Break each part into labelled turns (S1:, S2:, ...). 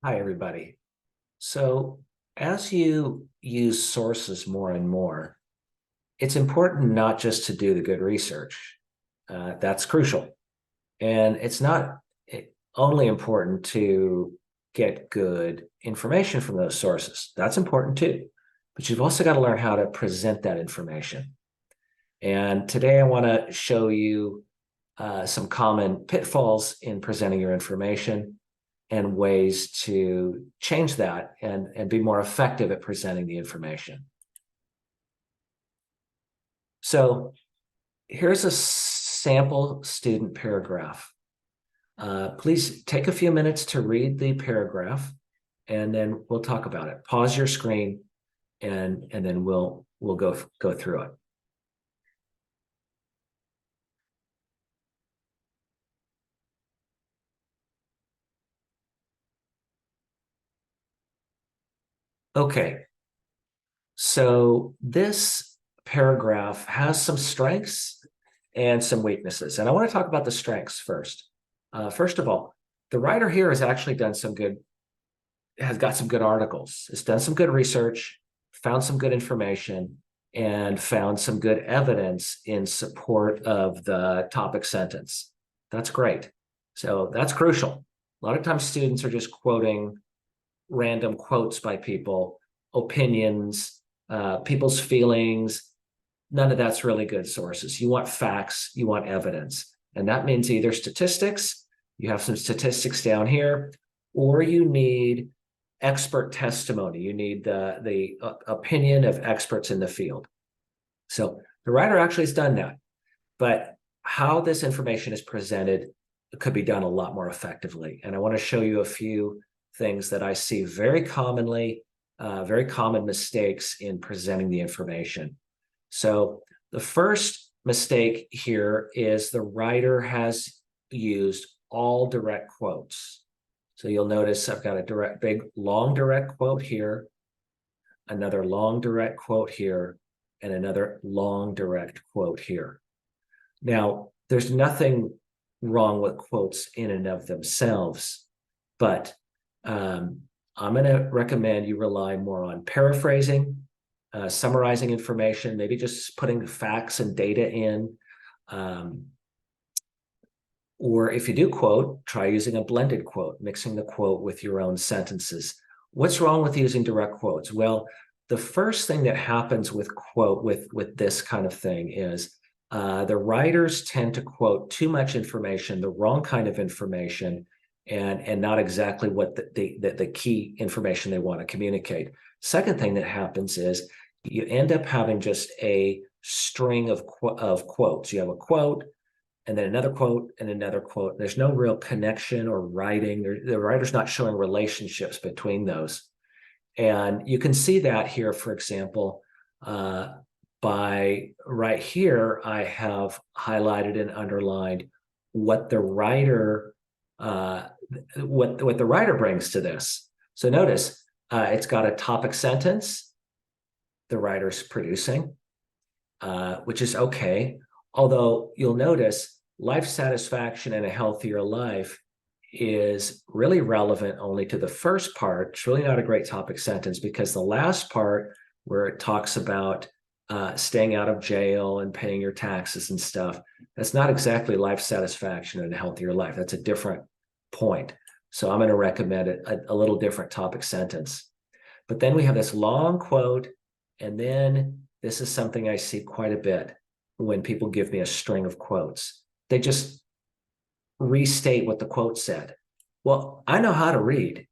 S1: Hi, everybody. So, as you use sources more and more, it's important not just to do the good research. That's crucial. And it's not only important to get good information from those sources. That's important too. But you've also got to learn how to present that information. And today I want to show you some common pitfalls in presenting your information and ways to change that and be more effective at presenting the information. So here's a sample student paragraph. Please take a few minutes to read the paragraph, and then we'll talk about it. Pause your screen, and then we'll go through it. Okay, so this paragraph has some strengths and some weaknesses, and I want to talk about the strengths first. First of all, the writer here has actually done some good, has got some good articles. It's done some good research, found some good information, and found some good evidence in support of the topic sentence. That's great. So that's crucial. A lot of times students are just quoting random quotes by people, opinions, people's feelings. None of that's really good sources. You want facts, you want evidence. And that means either statistics, you have some statistics down here, or you need expert testimony. You need the opinion of experts in the field. So the writer actually has done that, but how this information is presented could be done a lot more effectively. And I want to show you a few things that I see very commonly, very common mistakes in presenting the information. So the first mistake here is the writer has used all direct quotes. So you'll notice I've got a big, long direct quote here, another long direct quote here, and another long direct quote here. Now, there's nothing wrong with quotes in and of themselves, but I'm going to recommend you rely more on paraphrasing, summarizing information, maybe just putting facts and data in. Or if you do quote, try using a blended quote, mixing the quote with your own sentences. What's wrong with using direct quotes? Well, the first thing that happens with this kind of thing is the writers tend to quote too much information, the wrong kind of information, and not exactly what the key information they want to communicate. Second thing that happens is you end up having just a string of quotes. You have a quote, and then another quote and another quote. There's no real connection or writing. The writer's not showing relationships between those. And you can see that here, for example, by right here, I have highlighted and underlined what the writer what the writer brings to this. So notice it's got a topic sentence the writer's producing, which is okay. Although you'll notice life satisfaction and a healthier life is really relevant only to the first part. It's really not a great topic sentence because the last part where it talks about staying out of jail and paying your taxes and stuff, that's not exactly life satisfaction and a healthier life. That's a different point. So I'm going to recommend a little different topic sentence. But then we have this long quote, and then this is something I see quite a bit when people give me a string of quotes. They just restate what the quote said. Well, I know how to read.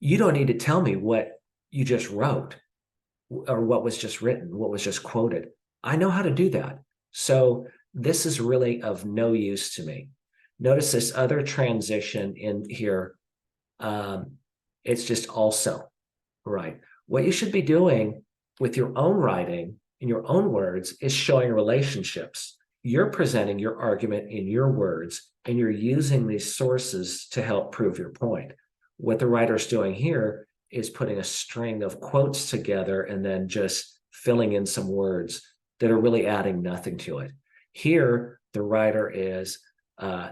S1: You don't need to tell me what you just wrote or what was just written, what was just quoted. I know how to do that. So this is really of no use to me. Notice this other transition in here. It's just also, right? What you should be doing with your own writing in your own words is showing relationships. You're presenting your argument in your words, and you're using these sources to help prove your point. What the writer's doing here is putting a string of quotes together and then just filling in some words that are really adding nothing to it. Here, the writer is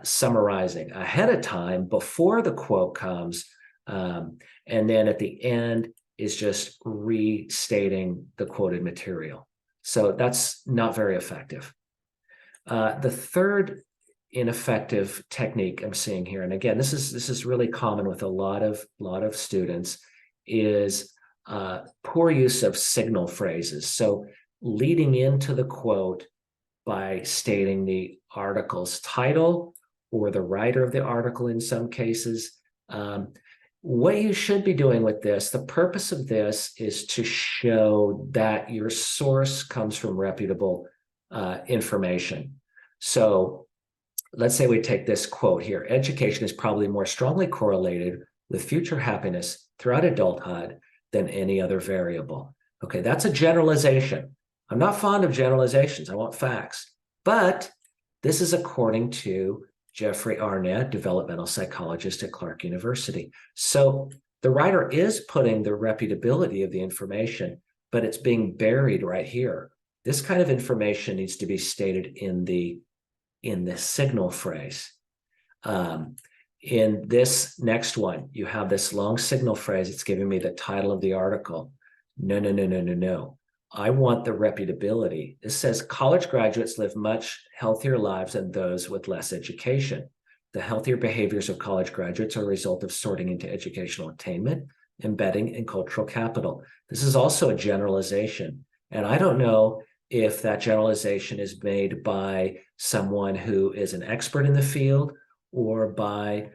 S1: summarizing ahead of time before the quote comes, And then at the end is just restating the quoted material. So that's not very effective. The third ineffective technique I'm seeing here, and again, this is really common with a lot of students, is poor use of signal phrases. So leading into the quote by stating the article's title or the writer of the article in some cases. What you should be doing with this, the purpose of this is to show that your source comes from reputable information. So let's say we take this quote here: education is probably more strongly correlated with future happiness throughout adulthood than any other variable. Okay, that's a generalization. I'm not fond of generalizations. I want facts. But this is according to Jeffrey Arnett, developmental psychologist at Clark University. So the writer is putting the reputability of the information, but it's being buried right here. This kind of information needs to be stated in the signal phrase. In this next one, you have this long signal phrase. It's giving me the title of the article. No. I want the reputability. It says college graduates live much healthier lives than those with less education. The healthier behaviors of college graduates are a result of sorting into educational attainment, embedding, and cultural capital. This is also a generalization. And I don't know if that generalization is made by someone who is an expert in the field or by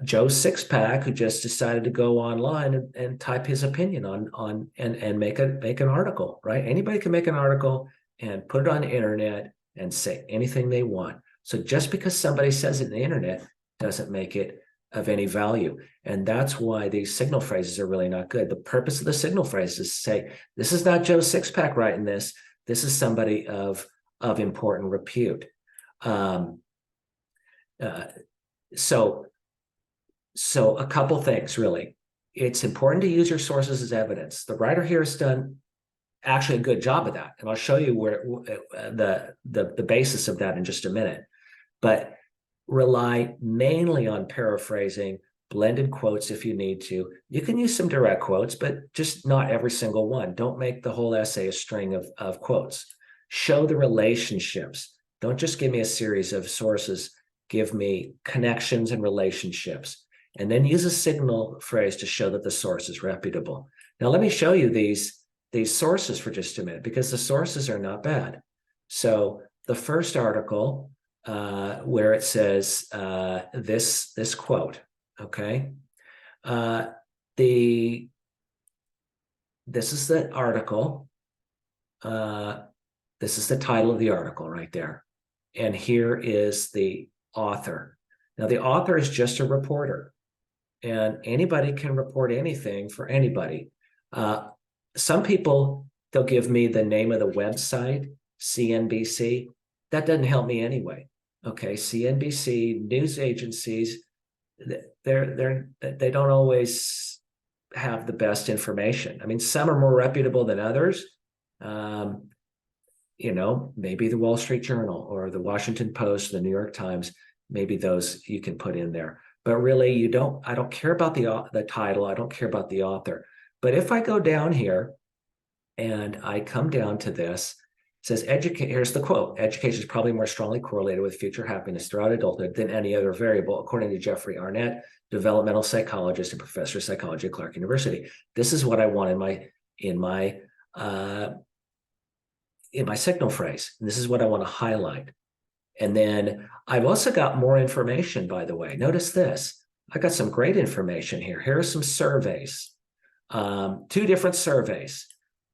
S1: Joe Sixpack, who just decided to go online and type his opinion on and make an article, right? Anybody can make an article and put it on the internet and say anything they want. So just because somebody says it on the internet doesn't make it of any value. And that's why these signal phrases are really not good. The purpose of the signal phrase is to say, this is not Joe Sixpack writing this. This is somebody of important repute. So a couple things, really. It's important to use your sources as evidence. The writer here has done actually a good job of that. And I'll show you where the basis of that in just a minute. But rely mainly on paraphrasing, blended quotes if you need to. You can use some direct quotes, but just not every single one. Don't make the whole essay a string of quotes. Show the relationships. Don't just give me a series of sources. Give me connections and relationships. And then use a signal phrase to show that the source is reputable. Now, let me show you these sources for just a minute, because the sources are not bad. So the first article where it says this quote, okay? This is the article. This is the title of the article right there. And here is the author. Now, the author is just a reporter. And anybody can report anything for anybody. Some people, they'll give me the name of the website, CNBC. That doesn't help me anyway. Okay, CNBC, news agencies, they don't always have the best information. I mean, some are more reputable than others. Maybe the Wall Street Journal or the Washington Post, the New York Times, maybe those you can put in there. But really, I don't care about the title. I don't care about the author. But if I go down here and I come down to this, it says, here's the quote: education is probably more strongly correlated with future happiness throughout adulthood than any other variable, according to Jeffrey Arnett, developmental psychologist and professor of psychology at Clark University. This is what I want in my signal phrase. And this is what I want to highlight. And then I've also got more information, by the way. Notice this. I got some great information here. Here are some surveys, 2 different surveys.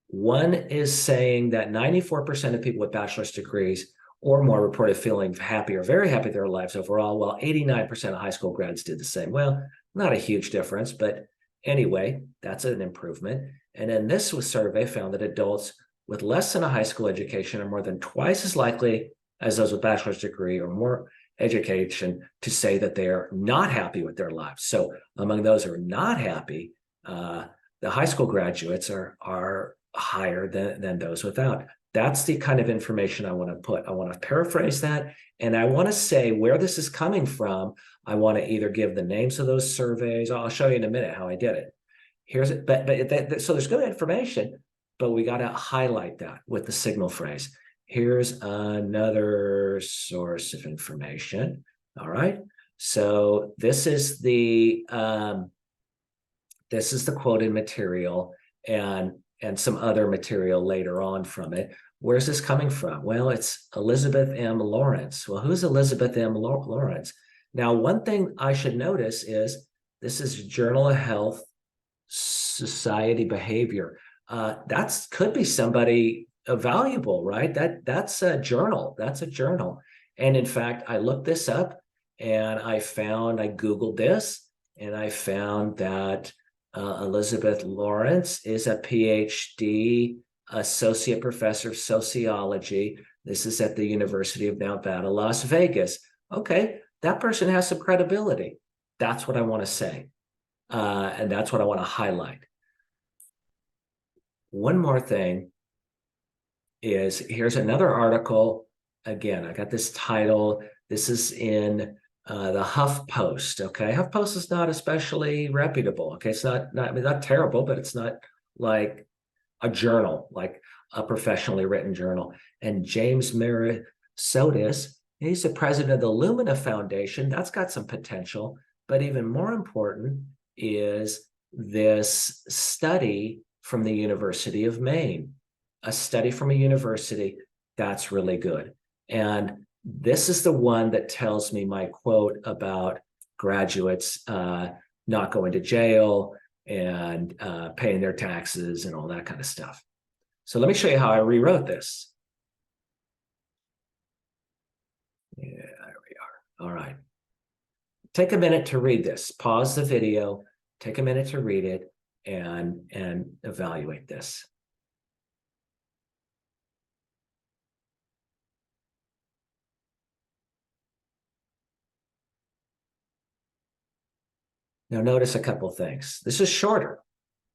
S1: One is saying that 94% of people with bachelor's degrees or more reported feeling happy or very happy with their lives overall, while 89% of high school grads did the same. Well, not a huge difference, but anyway, that's an improvement. And then this survey found that adults with less than a high school education are more than twice as likely as those with bachelor's degree or more education to say that they are not happy with their lives. So among those who are not happy, the high school graduates are higher than those without. That's the kind of information I want to put. I want to paraphrase that, and I want to say where this is coming from. I want to either give the names of those surveys. I'll show you in a minute how I did it. Here's it, so there's good information, but we got to highlight that with the signal phrase. Here's another source of information. All right. So this is the quoted material and some other material later on from it. Where's this coming from? Well, it's Elizabeth M. Lawrence. Well, who's Elizabeth M. Lawrence? Now, one thing I should notice is this is Journal of Health Society Behavior. That's could be somebody valuable, right? That's a journal. That's a journal. And in fact, I looked this up and I Googled this and I found that Elizabeth Lawrence is a PhD associate professor of sociology. This is at the University of Nevada, Las Vegas. Okay, that person has some credibility. That's what I want to say. And that's what I want to highlight. One more thing is here's another article. Again, I got this title. This is in the HuffPost. Okay, HuffPost is not especially reputable. Okay, it's not terrible, but it's not like a journal, like a professionally written journal. And James Merisotis, he's the president of the Lumina Foundation. That's got some potential. But even more important is this study from the University of Maine, a study from a university that's really good. And this is the one that tells me my quote about graduates not going to jail and paying their taxes and all that kind of stuff. So let me show you how I rewrote this. Yeah, there we are. All right. Take a minute to read this. Pause the video, take a minute to read it, and evaluate this. Now notice a couple things. This is shorter,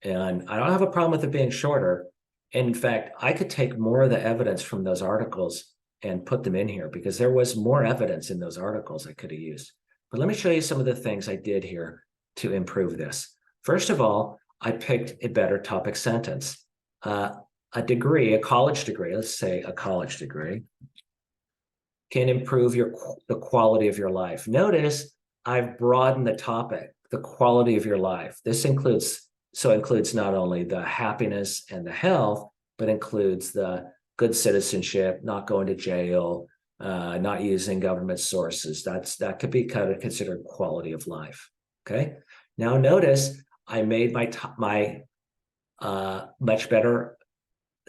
S1: and I don't have a problem with it being shorter. And in fact, I could take more of the evidence from those articles and put them in here because there was more evidence in those articles I could have used. But let me show you some of the things I did here to improve this. First of all, I picked a better topic sentence. A degree, a college degree, let's say a college degree, can improve the quality of your life. Notice I've broadened the topic, the quality of your life. This includes not only the happiness and the health, but includes the good citizenship, not going to jail, not using government sources. That could be kind of considered quality of life. Okay. Now notice I made my much better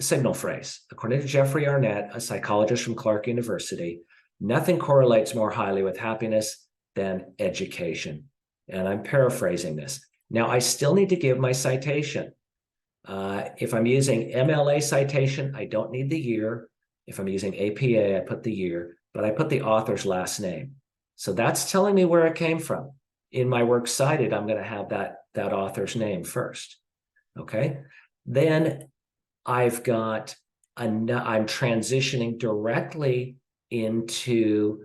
S1: signal phrase. According to Jeffrey Arnett, a psychologist from Clark University, nothing correlates more highly with happiness than education. And I'm paraphrasing this. Now, I still need to give my citation. If I'm using MLA citation, I don't need the year. If I'm using APA, I put the year, but I put the author's last name. So that's telling me where it came from. In my works cited, I'm going to have that author's name first. Okay. Then I'm transitioning directly into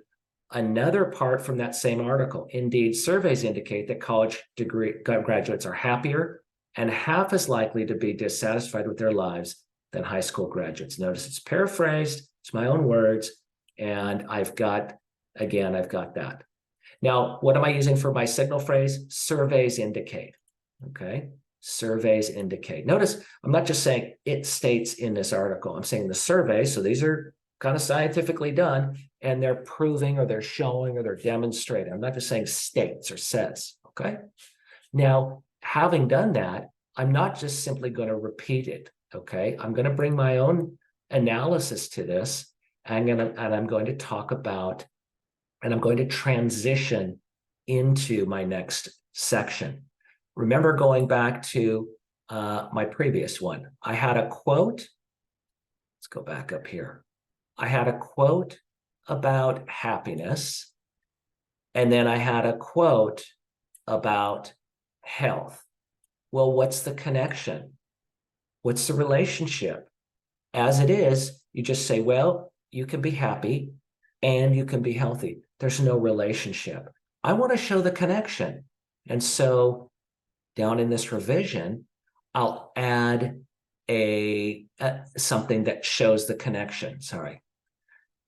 S1: another part from that same article. Indeed, surveys indicate that college degree graduates are happier and half as likely to be dissatisfied with their lives than high school graduates. Notice it's paraphrased, it's my own words, and I've got that. Now, what am I using for my signal phrase? Surveys indicate, okay? Surveys indicate. Notice I'm not just saying it states in this article. I'm saying the survey, so these are kind of scientifically done, and they're proving or they're showing or they're demonstrating. I'm not just saying states or says, okay? Now, having done that, I'm not just simply going to repeat it, okay? I'm going to bring my own analysis to this, and I'm going to talk about, and I'm going to transition into my next section. Remember going back to my previous one, I had a quote. Let's go back up here. I had a quote about happiness, and then I had a quote about health. Well, what's the connection? What's the relationship? As it is, you just say, well, you can be happy and you can be healthy. There's no relationship. I want to show the connection. And so down in this revision, I'll add something that shows the connection. Sorry.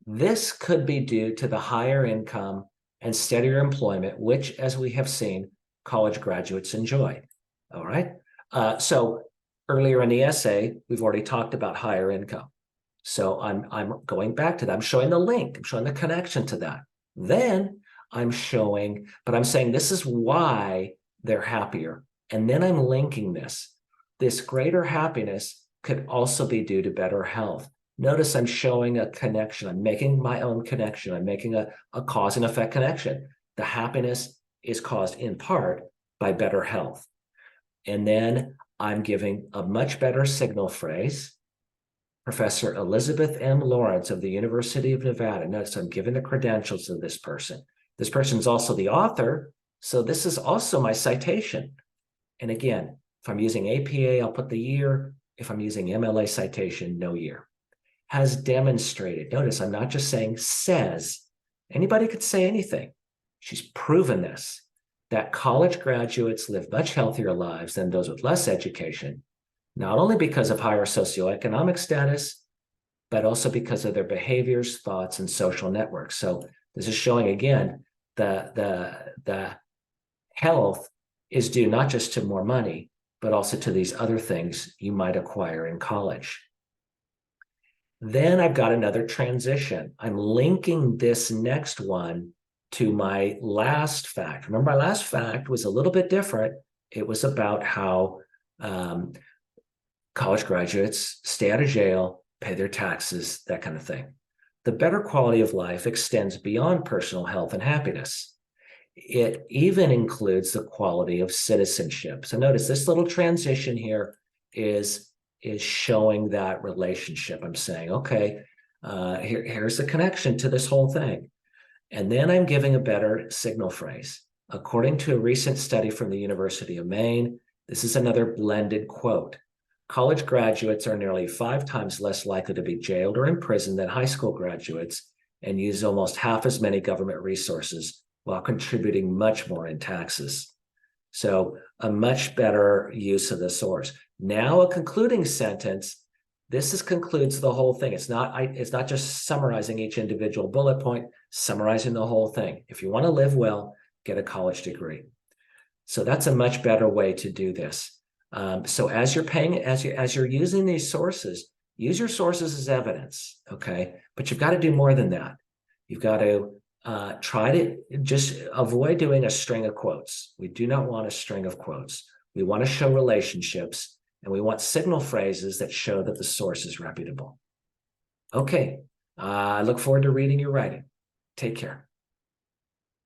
S1: This could be due to the higher income and steadier employment, which, as we have seen, college graduates enjoy. All right. So earlier in the essay, we've already talked about higher income. So I'm going back to that. I'm showing the link. I'm showing the connection to that. Then I'm showing, but I'm saying this is why they're happier. And then I'm linking this. This greater happiness could also be due to better health. Notice I'm showing a connection. I'm making my own connection. I'm making a cause and effect connection. The happiness is caused in part by better health. And then I'm giving a much better signal phrase. Professor Elizabeth M. Lawrence of the University of Nevada. Notice I'm giving the credentials of this person. This person is also the author, so this is also my citation. And again, if I'm using APA, I'll put the year. If I'm using MLA citation, no year. Has demonstrated. Notice I'm not just saying says. Anybody could say anything. She's proven this, that college graduates live much healthier lives than those with less education, not only because of higher socioeconomic status, but also because of their behaviors, thoughts, and social networks. So this is showing again the health is due not just to more money, but also to these other things you might acquire in college. Then I've got another transition. I'm linking this next one to my last fact. Remember, my last fact was a little bit different. It was about how college graduates stay out of jail, pay their taxes, that kind of thing. The better quality of life extends beyond personal health and happiness. It even includes the quality of citizenship. So notice this little transition here is showing that relationship. I'm saying, okay, here's the connection to this whole thing. And then I'm giving a better signal phrase. According to a recent study from the University of Maine, this is another blended quote. College graduates are nearly 5 times less likely to be jailed or imprisoned than high school graduates and use almost half as many government resources while contributing much more in taxes. So a much better use of the source. Now a concluding sentence. This concludes the whole thing. It's not just summarizing each individual bullet point, summarizing the whole thing. If you want to live well, get a college degree. So that's a much better way to do this. So as you're using these sources, use your sources as evidence, okay? But you've got to do more than that. You've got to try to just avoid doing a string of quotes. We do not want a string of quotes. We want to show relationships, and we want signal phrases that show that the source is reputable. Okay, I look forward to reading your writing. Take care.